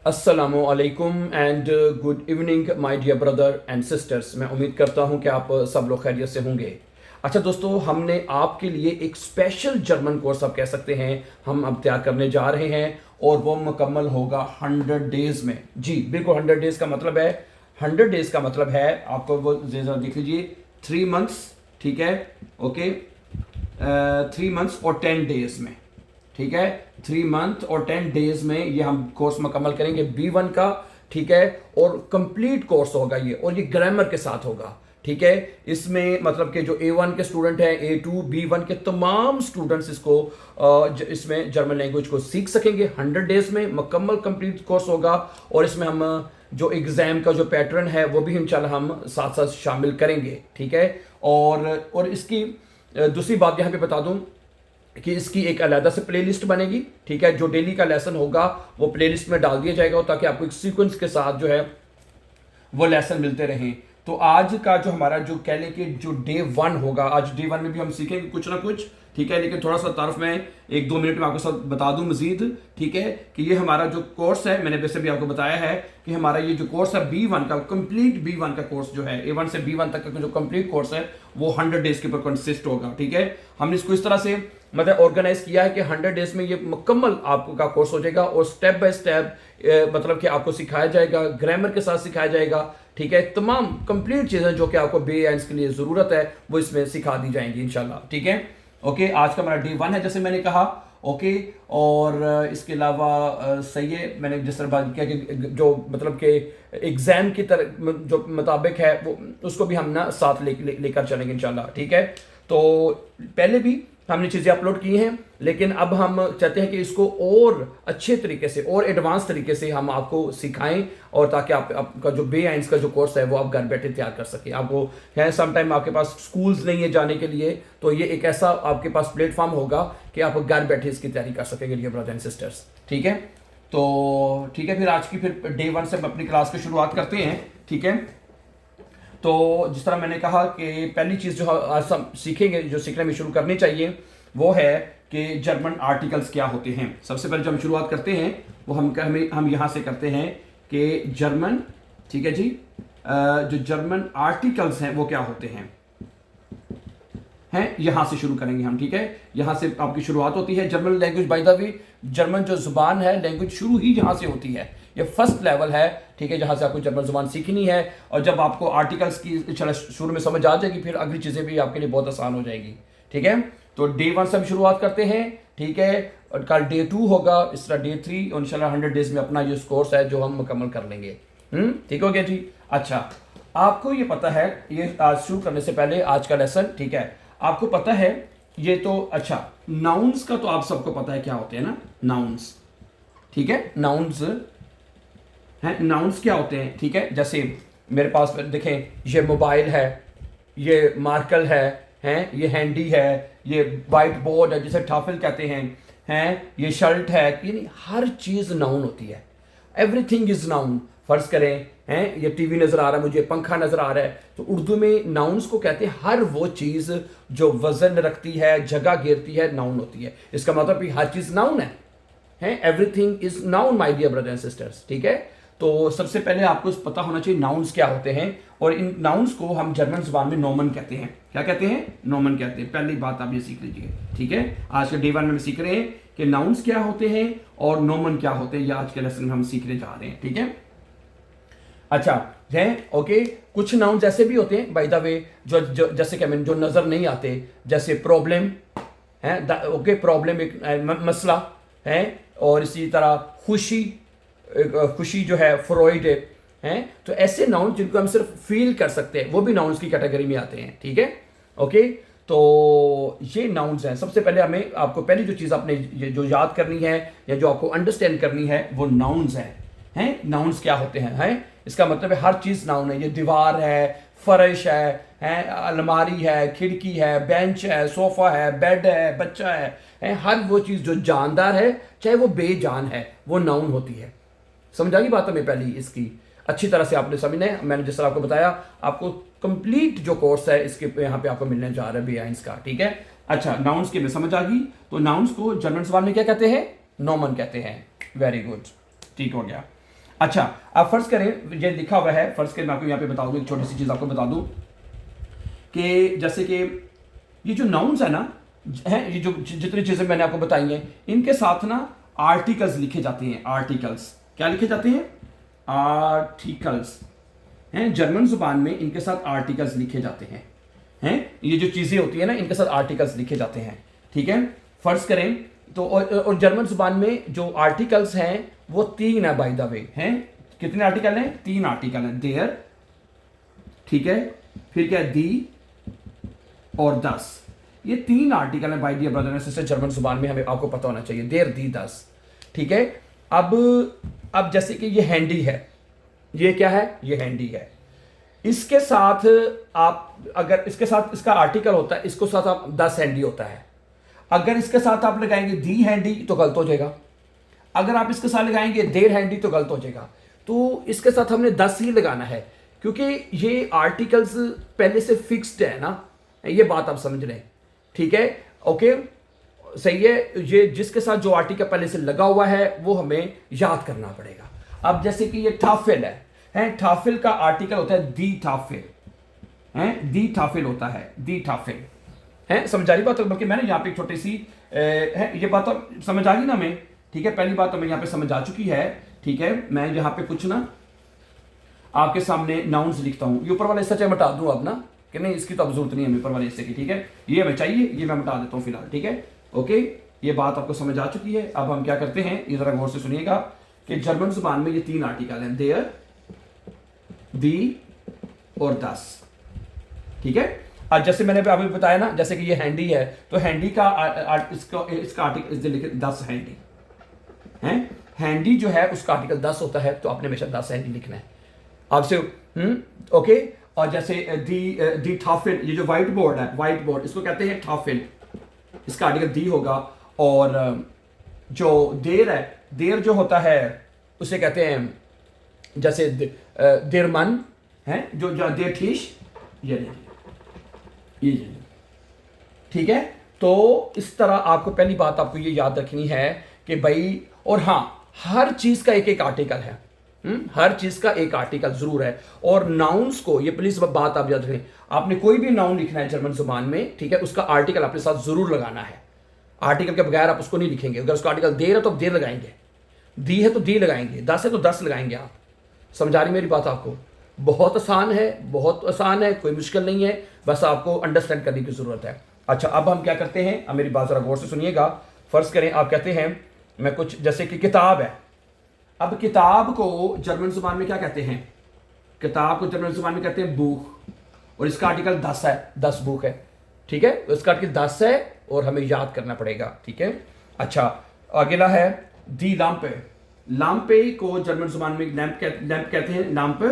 अस्सलामुअलैकुम and good evening my dear brother and sisters. मैं उम्मीद करता हूं कि आप सब लोग खैरियत से होंगे। अच्छा दोस्तों, हमने आपके लिए एक स्पेशल जर्मन कोर्स आप कह सकते हैं हम अब तैयार करने जा रहे हैं और वो मुकम्मल होगा 100 डेज में। जी बिल्कुल, 100 डेज का मतलब है 100 डेज का मतलब है आपको वो जरा देख लीजिए 3 मंथ्स, ठीक है, ओके, 3 मंथ्स और 10 डेज में, ठीक है, 3 मंथ और 10 डेज में ये हम कोर्स मुकम्मल करेंगे B1 का, ठीक है। और कंप्लीट कोर्स होगा ये, और ये ग्रामर के साथ होगा, ठीक है। इसमें मतलब कि जो A1 के स्टूडेंट हैं, A2 B1 के तमाम स्टूडेंट्स इसको इसमें जर्मन लैंग्वेज को सीख सकेंगे। 100 डेज में मुकम्मल कंप्लीट कोर्स होगा और इसमें हम जो एग्ज़ाम का जो पैटर्न है वो भी इंशाल्लाह हम साथ साथ शामिल करेंगे, ठीक है। और इसकी दूसरी बात यहाँ पे बता दूँ कि इसकी एक अलग से प्लेलिस्ट बनेगी, ठीक है। जो डेली का लेसन होगा वो प्लेलिस्ट में डाल दिया जाएगा ताकि आपको एक सीक्वेंस के साथ जो है वो लेसन मिलते रहें। तो आज का जो हमारा जो कह लें कि जो डे 1 होगा, आज डे 1 में भी हम सीखेंगे कुछ ना कुछ, ठीक है। लेकिन थोड़ा सा तारफ मैं 1-2 मिनट में आपके साथ बता दूं मजीद, ठीक है, कि ये हमारा जो कोर्स है, मैंने वैसे भी आपको बताया है कि हमारा ये जो कोर्स है B1 का, कंप्लीट B1 का कोर्स जो है, A1 से B1 तक का जो कंप्लीट कोर्स है वो 100 डेज के ऊपर कंसिस्ट होगा, ठीक है। हमने इसको इस तरह से मतलब ऑर्गेनाइज किया है कि 100 डेज में ये मुकम्मल आपका कोर्स हो जाएगा और स्टेप बाय स्टेप मतलब कि आपको सिखाया जाएगा, ग्रामर के साथ सिखाया जाएगा, ठीक है। तमाम कंप्लीट चीज़ें जो कि आपको B1 के लिए ज़रूरत है वो इसमें सिखा दी जाएंगी इंशाल्लाह, ठीक है। ओके, आज का हमारा डे 1 है जैसे मैंने कहा, ओके। और इसके अलावा सही है, मैंने जिस तरह बात किया कि जो मतलब कि एग्ज़ाम की तरह जो मुताबिक है वो उसको भी हम ना साथ लेकर चलेंगे इंशाल्लाह, ठीक है। तो पहले भी हमने चीज़ें अपलोड की हैं, लेकिन अब हम चाहते हैं कि इसको और अच्छे तरीके से और एडवांस तरीके से हम आपको सिखाएं, और ताकि आपका जो B1 का जो कोर्स है वो आप घर बैठे तैयार कर सकें। आपको है समटाइम आपके पास स्कूल्स नहीं है जाने के लिए, तो ये एक ऐसा आपके पास प्लेटफॉर्म होगा कि आप घर बैठे इसकी तैयारी कर सकेंगे डियर ब्रदर एंड सिस्टर्स, ठीक है। तो ठीक है, फिर आज की फिर डे 1 से हम अपनी क्लास की शुरुआत करते हैं, ठीक है। तो जिस तरह मैंने कहा कि पहली चीज़ जो आज हम सीखेंगे, जो सीखने में शुरू करनी चाहिए, वो है कि जर्मन आर्टिकल्स क्या होते हैं। सबसे पहले जो हम शुरुआत करते हैं वो हम यहाँ से करते हैं कि जर्मन, ठीक है जी, जो जर्मन आर्टिकल्स हैं वो क्या होते हैं यहाँ से शुरू करेंगे हम, ठीक है। यहाँ से आपकी शुरुआत होती है German language. By the way, German जो जुबान है, लैंग्वेज शुरू ही यहाँ से होती है। ये फर्स्ट लेवल है, ठीक है, जहाँ से आपको जर्मन जुबान सीखनी है। और जब आपको आर्टिकल्स की शुरू में समझ आ जाएगी, फिर अगली चीज़ें भी आपके लिए बहुत आसान हो जाएगी, ठीक है। तो डे 1 से हम शुरुआत करते हैं, ठीक है, और कल डे 2 होगा, इस तरह डे 3, और इंशाल्लाह 100 डेज में अपना ये कोर्स है जो हम मुकम्मल कर लेंगे। ठीक हो गया जी। अच्छा, आपको ये पता है, ये आज शुरू करने से पहले आज का लेसन, ठीक है, आपको पता है ये तो अच्छा, नाउन्स का तो आप सबको पता है क्या होते हैं ना, नाउन्स, ठीक है। नाउन्स हैं, नाउन्स क्या होते हैं, ठीक है। जैसे मेरे पास देखें, ये मोबाइल है, ये मार्कल है, ये हैंडी है, ये वाइट बोर्ड है जिसे टाफिल कहते हैं, ये शर्ट है, यानी हर चीज़ नाउन होती है। Everything is noun. फर्ज करें हैं, ये टीवी नज़र आ रहा है, मुझे पंखा नज़र आ रहा है, तो उर्दू में नाउन्स को कहते हैं हर वो चीज़ जो वजन रखती है, जगह घेरती है, नाउन होती है। इसका मतलब भी हर चीज़ नाउन है, everything is noun my dear brother and sisters, ठीक है। तो सबसे पहले आपको पता होना चाहिए नाउन्स क्या होते हैं, और इन नाउन्स को हम जर्मन जुबान में नोमन कहते हैं। क्या कहते हैं? नोमन कहते हैं। पहली बात आप ये सीख लीजिए, ठीक है। आज के डे 1 में सीख रहे हैं कि नाउन्स क्या होते हैं और नोमन क्या होते हैं, ये आज के लेसन में हम सीखने जा रहे हैं, ठीक है। अच्छा है, ओके। कुछ नाउन्स ऐसे भी होते हैं बाय द वे जो जैसे कि जो नजर नहीं आते, जैसे प्रॉब्लम है, ओके, प्रॉब्लम एक मसला है, और इसी तरह खुशी, खुशी जो है फ्रॉइड है। तो ऐसे नाउन जिनको हम सिर्फ फील कर सकते हैं वो भी नाउन्स की कैटेगरी में आते हैं, ठीक है, ओके। तो ये नाउन्स हैं। सबसे पहले हमें आपको पहली जो चीज़ आपने जो याद करनी है या जो आपको अंडरस्टैंड करनी है वो नाउन्स हैं। नाउन्स क्या होते हैं? इसका मतलब है हर चीज़ नाउन है। ये दीवार है, फर्श है, अलमारी है, खिड़की है, बेंच है, सोफ़ा है, बेड है, बच्चा है, हर वो चीज़ जो जानदार है चाहे वो बेजान है वो नाउन होती है। समझ आ गई बात हमें पहली इसकी अच्छी तरह से आपने समझना है। मैंने जिस तरह आपको बताया, आपको कंप्लीट जो कोर्स है इसके यहाँ पे आपको मिलने जा रहा है B1 का, ठीक है। अच्छा, नाउन्स की में समझ आ गई। तो नाउन्स को जर्मन जुबान में क्या कहते हैं? नोमन कहते हैं। वेरी गुड, ठीक हो गया। अच्छा, अब फर्ज करें ये लिखा हुआ है, फर्ज करें मैं आपको यहाँ पे बता दूं, एक छोटी सी चीज आपको बता दूं कि जैसे कि ये जो नाउन्स है ना, है ये जो जितनी चीजें मैंने आपको बताई हैं, इनके साथ ना आर्टिकल्स लिखे जाते हैं। आर्टिकल्स क्या लिखे जाते हैं? आर्टिकल्स हैं। जर्मन जुबान में इनके साथ आर्टिकल्स लिखे जाते हैं। ये जो चीजें होती है ना, इनके साथ आर्टिकल्स लिखे जाते हैं। ठीक है, फर्ज करें तो और जर्मन जुबान में जो आर्टिकल्स हैं वो 3 है बाय द वे। हैं कितने आर्टिकल हैं? 3 आर्टिकल हैं। देयर, ठीक है, फिर क्या है? दी और दस। ये 3 आर्टिकल हैं by dear brother and sister German जुबान में, हमें आपको पता होना चाहिए। देयर, दी, दस। ठीक है, अब जैसे कि ये हैंडी है, ये क्या है? ये हैंडी है। इसके साथ आप अगर इसके साथ इसका आर्टिकल होता है, इसको साथ आप 10 हैंडी होता है। अगर इसके साथ आप लगाएंगे दी हैंडी तो गलत हो जाएगा। अगर आप इसके साथ लगाएंगे देर हैंडी तो गलत हो जाएगा। तो इसके साथ हमने 10 ही लगाना है, क्योंकि ये आर्टिकल्स पहले से फिक्स्ड है ना, ये बात आप समझ रहे हैं। ठीक है, ओके, सही है। ये जिसके साथ जो आर्टिकल पहले से लगा हुआ है वो हमें याद करना पड़ेगा। अब जैसे कि ये टाफिल है, टाफिल का आर्टिकल होता है दी टाफिल, दी टाफिल होता है, दी टाफिल है। समझ आ रही बात? बल्कि मैंने यहाँ पे एक छोटी सी है, ये बात तो समझ आ गई ना हमें? ठीक है, पहली बात तो मैं यहाँ पे समझ आ चुकी है। ठीक है, मैं यहाँ पे कुछ ना आपके सामने नाउन्स लिखता हूँ। ये ऊपर वाला हिस्सा चाहे मिटा दूँ अब ना, कि नहीं इसकी तो अब जरूरत नहीं है ऊपर वाले हिस्से की। ठीक है, ये हमें चाहिए, ये मैं मिटा देता हूँ फिलहाल। ठीक है, ओके, ये बात आपको समझ आ चुकी है। अब हम क्या करते हैं, ये जरा गौर से सुनिएगा कि जर्मन जुबान में ये 3 आर्टिकल हैं, देयर, दी और दस। ठीक है, आज जैसे मैंने अभी बताया ना, जैसे कि ये हैंडी है, तो हैंडी का इसका आर्टिकल इस लिखे 10 हैंडी है। हैंडी जो है उसका आर्टिकल 10 होता है, तो आपने हमेशा 10 हैंडी लिखना है आपसे। ओके, और जैसे दी टाफिल, ये जो व्हाइट बोर्ड है, व्हाइट बोर्ड इसको कहते हैं टाफिल, इसका आर्टिकल दी होगा। और जो देर है, देर जो होता है उसे कहते हैं जैसे देरमन है, जो देर ठीश, ये ठीक है। तो इस तरह आपको पहली बात आपको ये याद रखनी है कि भाई, और हाँ, हर चीज का एक एक आर्टिकल है। हर चीज का एक आर्टिकल जरूर है। और नाउन्स को, ये प्लीज बात आप याद रखें, आपने कोई भी नाउन लिखना है जर्मन जुबान में, ठीक है, उसका आर्टिकल अपने साथ जरूर लगाना है। आर्टिकल के बगैर आप उसको नहीं लिखेंगे। अगर उसका आर्टिकल देर है तो आप देर लगाएंगे, दी है तो दी लगाएंगे, 10 है तो 10 लगाएंगे आप। समझा रही मेरी बात आपको? बहुत आसान है, बहुत आसान है, कोई मुश्किल नहीं है, बस आपको अंडरस्टैंड करने की जरूरत है। अच्छा, अब हम क्या करते हैं, अब मेरी बात जरा गौर से सुनिएगा। फर्ज करें आप कहते हैं, मैं कुछ जैसे कि किताब है। अब किताब को जर्मन जुबान में क्या कहते हैं? किताब को जर्मन जुबान में कहते हैं बुक, और इसका आर्टिकल 10 है, 10 बुक है। ठीक है, इसका आर्टिकल 10 है और हमें याद करना पड़ेगा। ठीक है, अच्छा, अगला है दी लैंप। लाम्पे को जर्मन जुबान में लैंप कहते हैं, लैंप,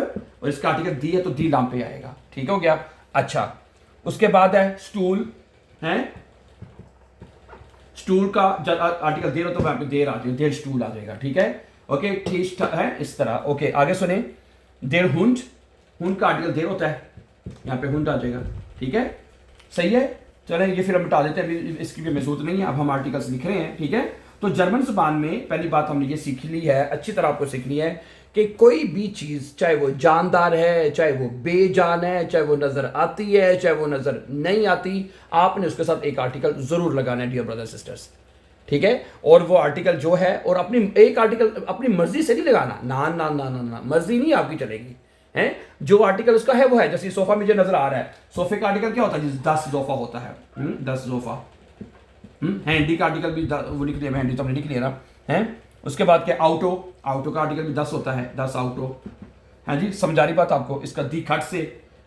और इसका आर्टिकल दी है तो दी लाम्पे आएगा। ठीक हो गया। अच्छा, उसके बाद है स्टूल है। स्टूल का आर्टिकल देर हो तो वहां पे देर आ जाएगी, देर स्टूल आ जाएगा। ठीक है, ओके, ठीक है, इस तरह। ओके, आगे सुने, देर हुंड, हुंड का आर्टिकल देर होता है, यहाँ पे हुंड आ जाएगा। ठीक है, सही है। चले ये फिर हम हटा देते हैं, इसकी भी जरूरत नहीं है, अब हम आर्टिकल्स लिख रहे हैं। ठीक है, तो जर्मन जुबान में पहली बात हमने ये सीख ली है, अच्छी तरह आपको सीखनी है कि कोई भी चीज, चाहे वो जानदार है, चाहे वो बेजान है, चाहे वो नजर आती है, चाहे वो नजर नहीं आती, आपने उसके साथ एक आर्टिकल जरूर लगाना है डियर ब्रदर सिस्टर्स। ठीक है, और वो आर्टिकल जो है, और अपनी एक आर्टिकल अपनी मर्जी से नहीं लगाना, ना ना ना ना ना, मर्जी नहीं आपकी चलेगी है। जो आर्टिकल उसका है वो है। जैसे सोफा मुझे नजर आ रहा है, सोफे का आर्टिकल क्या होता है? 10 सोफा होता है, 10 सोफा। हैंडी का आर्टिकल भी वो लिख लिया, हैंडी तो हमने लिख लिया ना है। उसके बाद क्या? ऑटो, ऑटो का आर्टिकल भी 10 होता है, 10 ऑटो है जी। समझा रही बात आपको? इसका दी खट से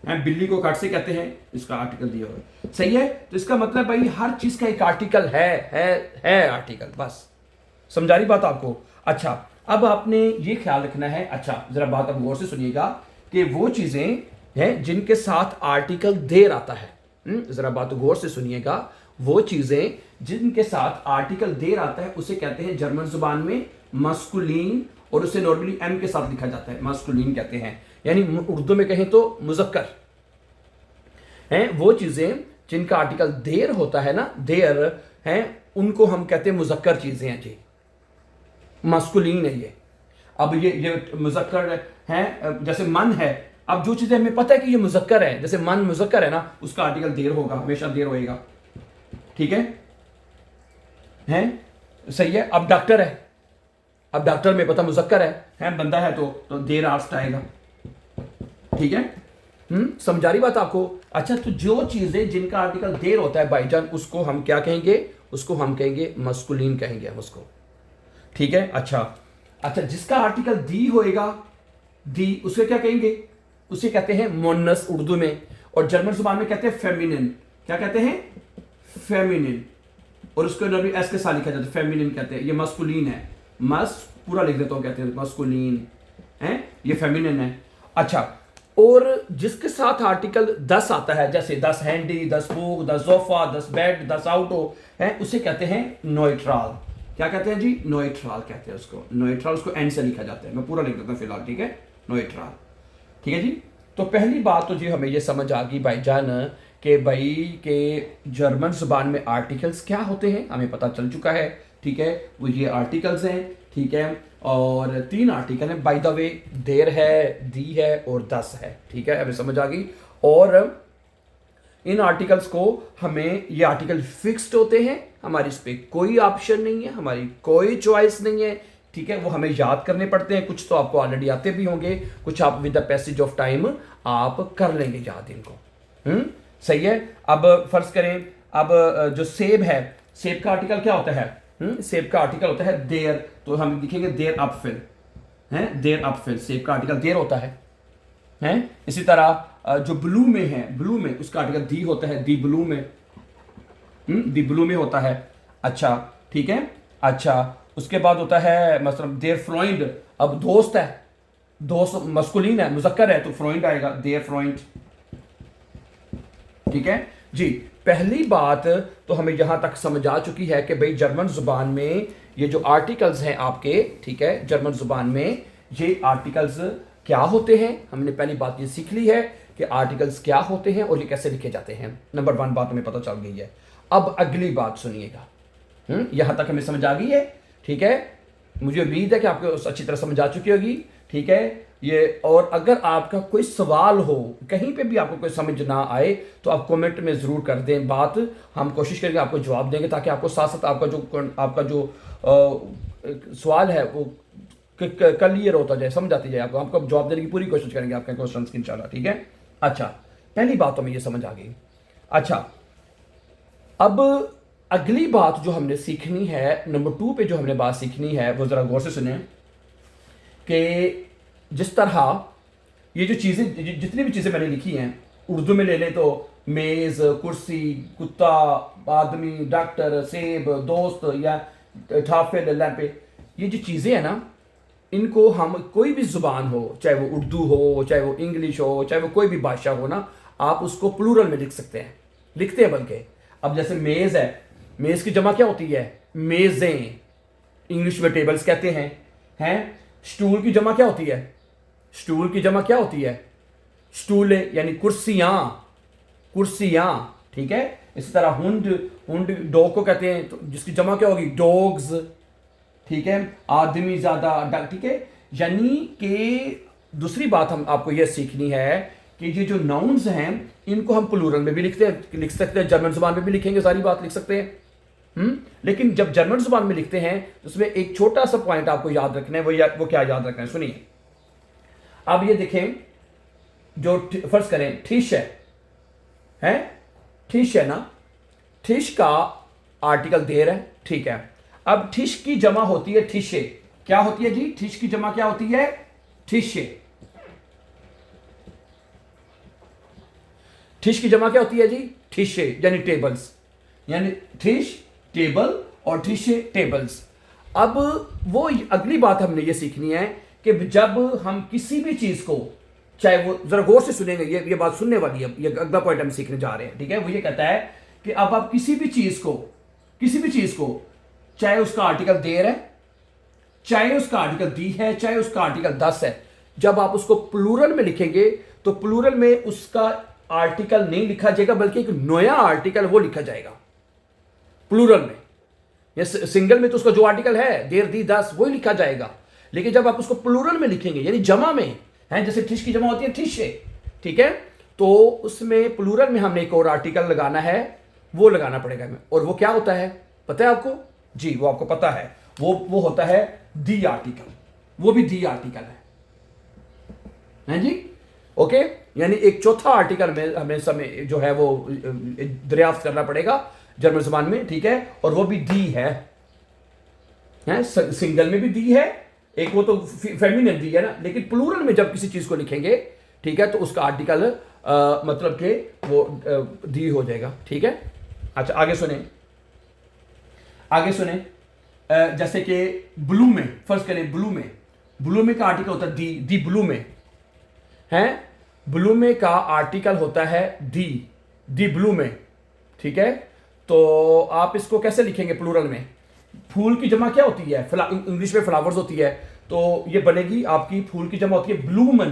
है, बिल्ली को खट से कहते हैं, इसका आर्टिकल दिया हुआ, सही है। तो इसका मतलब भाई हर चीज का एक आर्टिकल है आर्टिकल, बस। समझा रही बात आपको? अच्छा, अब आपने ये ख्याल रखना है, अच्छा जरा बात अब गौर से सुनिएगा, कि वो चीजें हैं जिनके साथ आर्टिकल देर आता है। जरा बात गौर से सुनिएगा, वो चीजें जिनके साथ आर्टिकल देर आता है उसे कहते हैं जर्मन जुबान में मस्कुलिन, और उसे नॉर्मली एम के साथ लिखा जाता है, मस्कुलिन कहते हैं, यानी उर्दू में कहें तो मुजक्कर हैं। वो चीजें जिनका आर्टिकल देर होता है ना, देर हैं, उनको हम कहते हैं मुजक्कर चीजें हैं जी, मस्कुलिन है ये। अब ये मुज़क्कर है, जैसे मन है, अब जो चीजें हमें पता है कि ये मुज़क्कर है, जैसे मन मुज़क्कर है ना, उसका आर्टिकल देर होगा, हमेशा देर होएगा, ठीक है? सही है। अब डॉक्टर है, अब डॉक्टर में पता मुज़क्कर है बंदा है तो देर आस्ट आएगा, ठीक है? समझा रही बात आपको? अच्छा, तो जो चीजें जिनका आर्टिकल देर होता है भाईजान, उसको हम क्या कहेंगे? उसको हम कहेंगे मस्कुलिन कहेंगे हम उसको, ठीक है? अच्छा, जिसका आर्टिकल दी होएगा, दी, उसे क्या कहेंगे? उसे कहते हैं मोनस उर्दू में, और जर्मन जुबान में कहते हैं फेमिनिन। क्या कहते हैं? फेमिनिन। और उसको एस के साथ लिखा जाता है, फेमिनिन कहते हैं। ये मस्कुलिन है, पूरा लिख देता हूं, कहते हैं मस्कुलिन है, ये फेमिनिन है। अच्छा, और जिसके साथ आर्टिकल 10 आता है, जैसे 10 हैंडी, 10 बुक, 10 सोफा, 10 बेड, 10 आउटो है, उसे कहते हैं नोइट्राल। क्या कहते हैं जी? नोइट्राल कहते हैं उसको। नोइट्राल, उसको एंड से लिखा जाता है, मैं पूरा लिख देता हूं फिलहाल, ठीक है? नोइट्राल, ठीक है जी। तो पहली बात तो जी हमें ये समझ आ गई भाईजान कि भाई के जर्मन जुबान में आर्टिकल्स क्या होते हैं, हमें पता चल चुका है, ठीक है? वो ये आर्टिकल्स हैं, ठीक है? और 3 आर्टिकल हैं, बाय द वे, देर है, दी है और 10 है, ठीक है? हमें समझ आ गई। और इन आर्टिकल्स को हमें, ये आर्टिकल फिक्स्ड होते हैं, हमारी इस पर कोई ऑप्शन नहीं है, हमारी कोई चॉइस नहीं है, ठीक है? वो हमें याद करने पड़ते हैं। कुछ तो आपको ऑलरेडी आते भी होंगे, कुछ आप with the passage of time आप कर लेंगे याद इनको। सही है। अब फर्ज करें, अब जो सेब है, सेब का आर्टिकल क्या होता है? सेब का आर्टिकल होता है देर, तो हम लिखेंगे देर अपफिल, है, देर अपफिल, सेब का आर्टिकल देर होता है। इसी तरह जो ब्लू में है, ब्लू में उसका आर्टिकल दी होता है, दी ब्लू में, दी ब्लू में होता है। अच्छा, ठीक है। अच्छा, उसके बाद होता है मतलब देर फ्रॉइंड, अब दोस्त है, दोस्त मस्कुलिन है, मुज़क्कर है, तो फ्रॉइंड आएगा, देर फ्रॉइंड, ठीक है जी। पहली बात तो हमें यहां तक समझ आ चुकी है कि भाई जर्मन जुबान में ये जो आर्टिकल्स हैं आपके, ठीक है, जर्मन जुबान में ये आर्टिकल्स क्या होते हैं, हमने पहली बात ये सीख ली है कि आर्टिकल्स क्या होते हैं और ये कैसे लिखे जाते हैं। नंबर 1 बात हमें पता चल गई है। अब अगली बात सुनिएगा, यहां तक हमें समझ आ गई है, ठीक है? मुझे उम्मीद है कि आपको अच्छी तरह समझ आ चुकी होगी, ठीक है? ये, और अगर आपका कोई सवाल हो, कहीं पे भी आपको कोई समझ ना आए, तो आप कमेंट में ज़रूर कर दें बात, हम कोशिश करेंगे आपको जवाब देंगे, ताकि आपको साथ साथ आपका जो सवाल है वो क्लियर होता जाए, समझ आती जाए आपको। आपको जवाब देने की पूरी कोशिश करेंगे आपके क्वेश्चन की इंशाल्लाह, ठीक है? अच्छा, पहली बात तो हमें ये समझ आ गई। अच्छा, अब अगली बात जो हमने सीखनी है, नंबर 2 पे जो हमने बात सीखनी है, वो ज़रा गौर से सुने कि जिस तरह ये जो चीज़ें, जितनी भी चीज़ें मैंने लिखी हैं, उर्दू में ले लें तो मेज़, कुर्सी, कुत्ता, आदमी, डॉक्टर, सेब, दोस्त या ठाफिल, लैंपे, ये जो चीज़ें हैं ना, इनको हम कोई भी ज़ुबान हो, चाहे वो उर्दू हो, चाहे वो इंग्लिश हो, चाहे वो कोई भी भाषा हो ना, आप उसको प्लूरल में लिख सकते हैं, लिखते हैं बल्कि। अब जैसे मेज़ है, मेज़ की जमा क्या होती है? मेज़ें, इंग्लिश में टेबल्स कहते हैं? स्टूल की जमा क्या होती है? स्टूल की जमा क्या होती है? स्टूले, यानी कुर्सियां, कुर्सियां, ठीक है? इसी तरह हुंड डॉग को कहते हैं, तो जिसकी जमा क्या होगी? डॉग्स, ठीक है? आदमी ज्यादा, ठीक है? यानी कि दूसरी बात हम आपको यह सीखनी है कि ये जो नाउन्स हैं, इनको हम प्लूरल में भी लिख सकते हैं, जर्मन जुबान में भी लिखेंगे, सारी बात लिख सकते हैं। लेकिन जब जर्मन जुबान में लिखते हैं, तो उसमें एक छोटा सा पॉइंट आपको याद रखना है, वो क्या याद रखना है, सुनिए। अब ये देखें, जो फर्ज करें ठिश है, ठिश है ना, ठिश का आर्टिकल देर है, ठीक है? अब ठिश की जमा होती है ठिशे, क्या होती है जी? ठिश की जमा क्या होती है? ठिशे। ठिश की जमा क्या होती है जी? ठिशे, यानी टेबल्स, यानी ठिश टेबल और ठिशे टेबल्स। अब वो अगली बात हमने ये सीखनी है कि जब हम किसी भी चीज को, चाहे वो, जरा गौर से सुनेंगे, ये बात सुनने वाली है, ये अगला पॉइंट हम सीखने जा रहे हैं, ठीक है? वो ये कहता है कि अब आप किसी भी चीज को, चाहे उसका आर्टिकल देर है, चाहे उसका आर्टिकल दी है, चाहे उसका आर्टिकल 10 है, जब आप उसको प्लूरल में लिखेंगे, तो प्लूरल में उसका आर्टिकल नहीं लिखा जाएगा, बल्कि एक नया आर्टिकल वो लिखा जाएगा प्लूरल में। या सिंगल में तो उसका जो आर्टिकल है, देर, दी, 10, वही लिखा जाएगा। लेकिन जब आप उसको प्लूरल में लिखेंगे यानी जमा में है, जैसे ठिश की जमा होती है ठिशे, ठीक है, तो उसमें प्लूरल में हमने एक और आर्टिकल लगाना है, वो लगाना पड़ेगा हमें। और वो क्या होता है पता है आपको? जी वो आपको पता है, वो होता है दी आर्टिकल, वो भी दी आर्टिकल है जी। ओके, यानी एक चौथा आर्टिकल में हमें समय जो है वो दरियाफ्त करना पड़ेगा जर्मन ज़बान में, ठीक है, और वो भी दी है, सिंगल में भी दी है, एक वो तो फेमिनिन दी है ना, लेकिन प्लूरल में जब किसी चीज को लिखेंगे, ठीक है, तो उसका आर्टिकल मतलब कि वो दी हो जाएगा, ठीक है। अच्छा आगे सुने, आगे सुने, जैसे कि ब्लू में, फर्ज करें ब्लू में का आर्टिकल होता है दी ब्लू में है, ब्लू में का आर्टिकल होता है दी ब्लू में, ठीक है। तो आप इसको कैसे लिखेंगे प्लूरल में? फूल की जमा क्या होती है? इंग्लिश में फ्लावर्स होती है, तो ये बनेगी आपकी, फूल की जमा होती है ब्लूमन,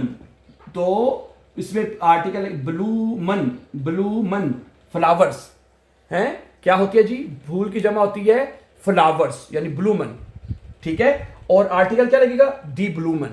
तो इसमें आर्टिकल ब्लूमन फ्लावर्स हैं, क्या होती है जी? फूल की जमा होती है फ्लावर्स यानी ब्लूमन, ठीक है, और आर्टिकल क्या लगेगा? दी ब्लूमन,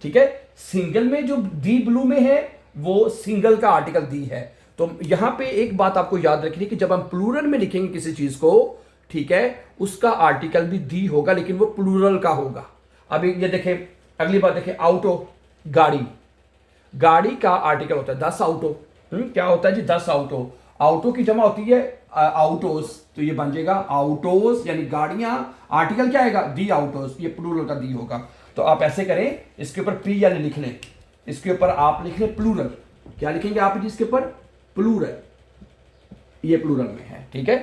ठीक है। सिंगल में जो दी ब्लू में है वो सिंगल का आर्टिकल दी है। तो यहां पे एक बात आपको याद रखनी कि जब हम प्लूरल में लिखेंगे किसी चीज को, ठीक है, उसका आर्टिकल भी दी होगा, लेकिन वो प्लूरल का होगा। अभी ये देखें, अगली बात देखें, ऑटो, गाड़ी का आर्टिकल होता है 10 ऑटो। क्या होता है जी? 10 ऑटो। ऑटो की जमा होती है आउटोस, तो ये बन जाएगा आउटोस यानी गाड़ियां, आर्टिकल क्या आएगा? दी आउटोस, ये प्लूरल का दी होगा। तो आप ऐसे करें, इसके ऊपर पी यानी लिख लें, इसके ऊपर आप लिख लें प्लूरल। क्या लिखेंगे आप जी इसके ऊपर? प्लूरल, ये प्लूरल में है, ठीक है।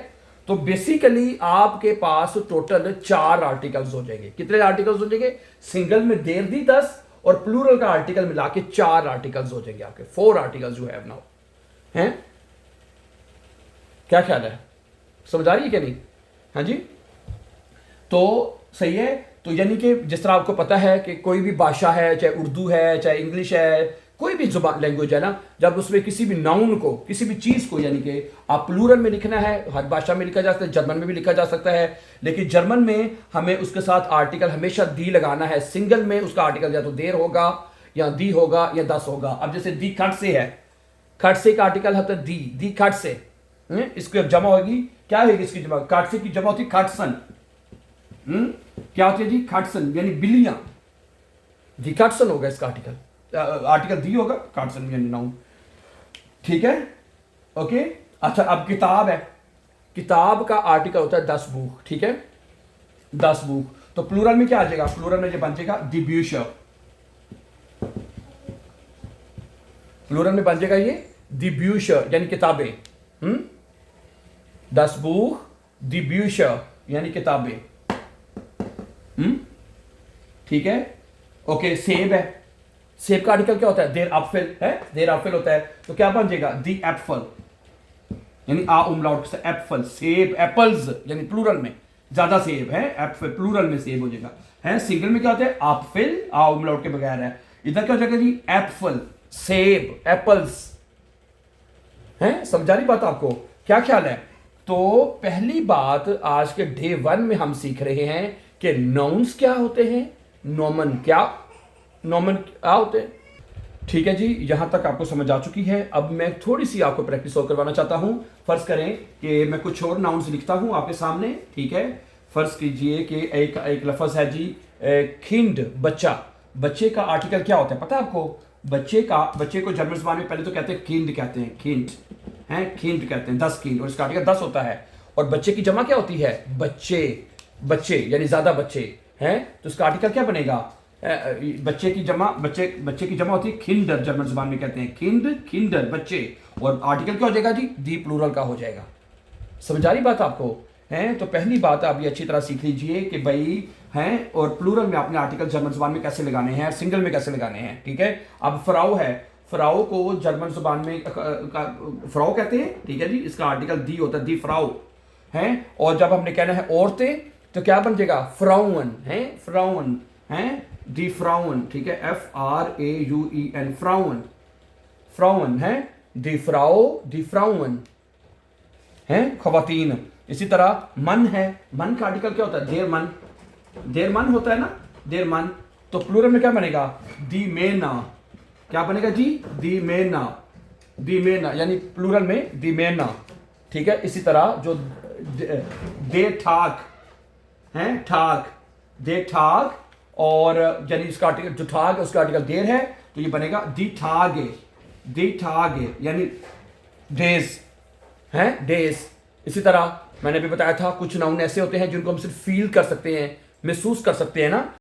तो बेसिकली आपके पास टोटल 4 आर्टिकल्स हो जाएंगे। कितने आर्टिकल्स हो जाएंगे? सिंगल में देर दी 10 और प्लूरल का आर्टिकल मिला के 4 आर्टिकल्स हो जाएंगे आपके। 4 आर्टिकल्स यू हैव नाउ, हैं? क्या ख्याल है? समझ आ रही है क्या नहीं? हाँ जी, तो सही है। तो यानी कि जिस तरह आपको पता है कि कोई भी भाषा है, चाहे उर्दू है, चाहे इंग्लिश है, कोई भी जुबान लैंग्वेज है ना, जब उसमें किसी भी नाउन को, किसी भी चीज को, यानी कि आप प्लूरल में लिखना है, हर भाषा में लिखा जा सकता है, जर्मन में भी लिखा जा सकता है, लेकिन जर्मन में हमें उसके साथ आर्टिकल हमेशा दी लगाना है। सिंगल में उसका आर्टिकल या तो देर होगा या दी होगा या 10 होगा। अब जैसे दी खट से है, खट से का आर्टिकल होता है दी खट से, इसकी अब जमा होगी, क्या होगी इसकी जमा? खट से की जमा होती है खटसन। क्या होती है जी? खटसन यानी बिल्लियां, दी खटसन होगा इसका आर्टिकल, आर्टिकल दी होगा, खटसन यानी नाउन, ठीक है, ओके। अच्छा अब किताब है, किताब का आर्टिकल होता है 10 बुक, ठीक है, 10 बुक। तो प्लूरल में क्या आ जाएगा? प्लूरल में ये बन जाएगा दी ब्यूशर, प्लूरल में बन जाएगा ये दी ब्यूशर यानी किताबें। 10 बुक, दी ब्यूशर यानी किताबें, ठीक है, ओके। सेब है, सेब का आर्टिकल क्या होता है? देर एप्पल है, देर एप्पल होता है, तो क्या बन जाएगा? दी एप्पल यानी आ उमलाउट से एप्पल, सेब, एप्पल्स यानी प्लूरल में ज्यादा सेब है, एप्पल प्लूरल में सेब हो जाएगा, है। सिंगल में क्या होता है? एप्पल, आ उमलाउट के बगैर है। इधर क्या हो जाएगा जी? एप्पल, सेब, एप्पल्स, है। समझा रही बात आपको? क्या ख्याल है? तो पहली बात आज के डे 1 में हम सीख रहे हैं कि नाउन्स क्या होते हैं, नोमन क्या होते हैं, ठीक है जी। यहां तक आपको समझ आ चुकी है। अब मैं थोड़ी सी आपको प्रैक्टिस और करवाना चाहता हूं। फर्ज करें कि मैं कुछ और नाउन्स लिखता हूं आपके सामने, ठीक है। फर्ज कीजिए कि एक लफ्ज है जी खिंड, बच्चा। बच्चे का आर्टिकल क्या होता है पता है आपको? बच्चे को जर्मन ज़बान में पहले तो कहते हैं खिंड, कहते हैं खिंड, हैं, खिंड कहते हैं, 10 खिंड, और इसका आर्टिकल 10 होता है। और बच्चे की जमा क्या होती है? बच्चे यानी ज्यादा बच्चे हैं, तो इसका आर्टिकल क्या बनेगा? बच्चे की जमा होती है किंडर, जर्मन ज़बान में कहते हैं किंडर बच्चे, और आर्टिकल क्या हो जाएगा जी? दी प्लूरल का हो जाएगा। समझ आ रही बात आपको? हैं, तो पहली बात आप ये अच्छी तरह सीख लीजिए कि भाई हैं, और प्लूरल में अपने आर्टिकल जर्मन ज़बान में कैसे लगाने हैं, सिंगल में कैसे लगाने हैं, ठीक है। अब फ्राउ है, फ्राउ को जर्मन ज़बान में फ्राउ कहते हैं, ठीक है जी। इसका आर्टिकल दी होता है, दी फ्राउ है। और जब हमने कहना है औरतें, तो क्या बन जाएगा? फ्राउन है, फ्राउन है, दी फ्राउन, ठीक है, FRAUEN, फ्राउन है, दी फ्राउन है, खवातीन। इसी तरह मन है, मन का आर्टिकल क्या होता है? देर मन होता है ना, देर मन, तो प्लूरल में क्या बनेगा? दी मेना। क्या बनेगा जी? दी मेना। दी मेना यानी प्लूरल में दी मेना। ठीक है, इसी तरह जो दे ठाक हैं, ठाक, दे ठाक, और यानी इसका आर्टिकल जो ठाक है उसका आर्टिकल देर है, तो ये बनेगा दी ठागे। दी ठागे यानी डेज हैं, डेज। इसी तरह मैंने भी बताया था कुछ नाउन ऐसे होते हैं जिनको हम सिर्फ फील कर सकते हैं, महसूस कर सकते हैं ना,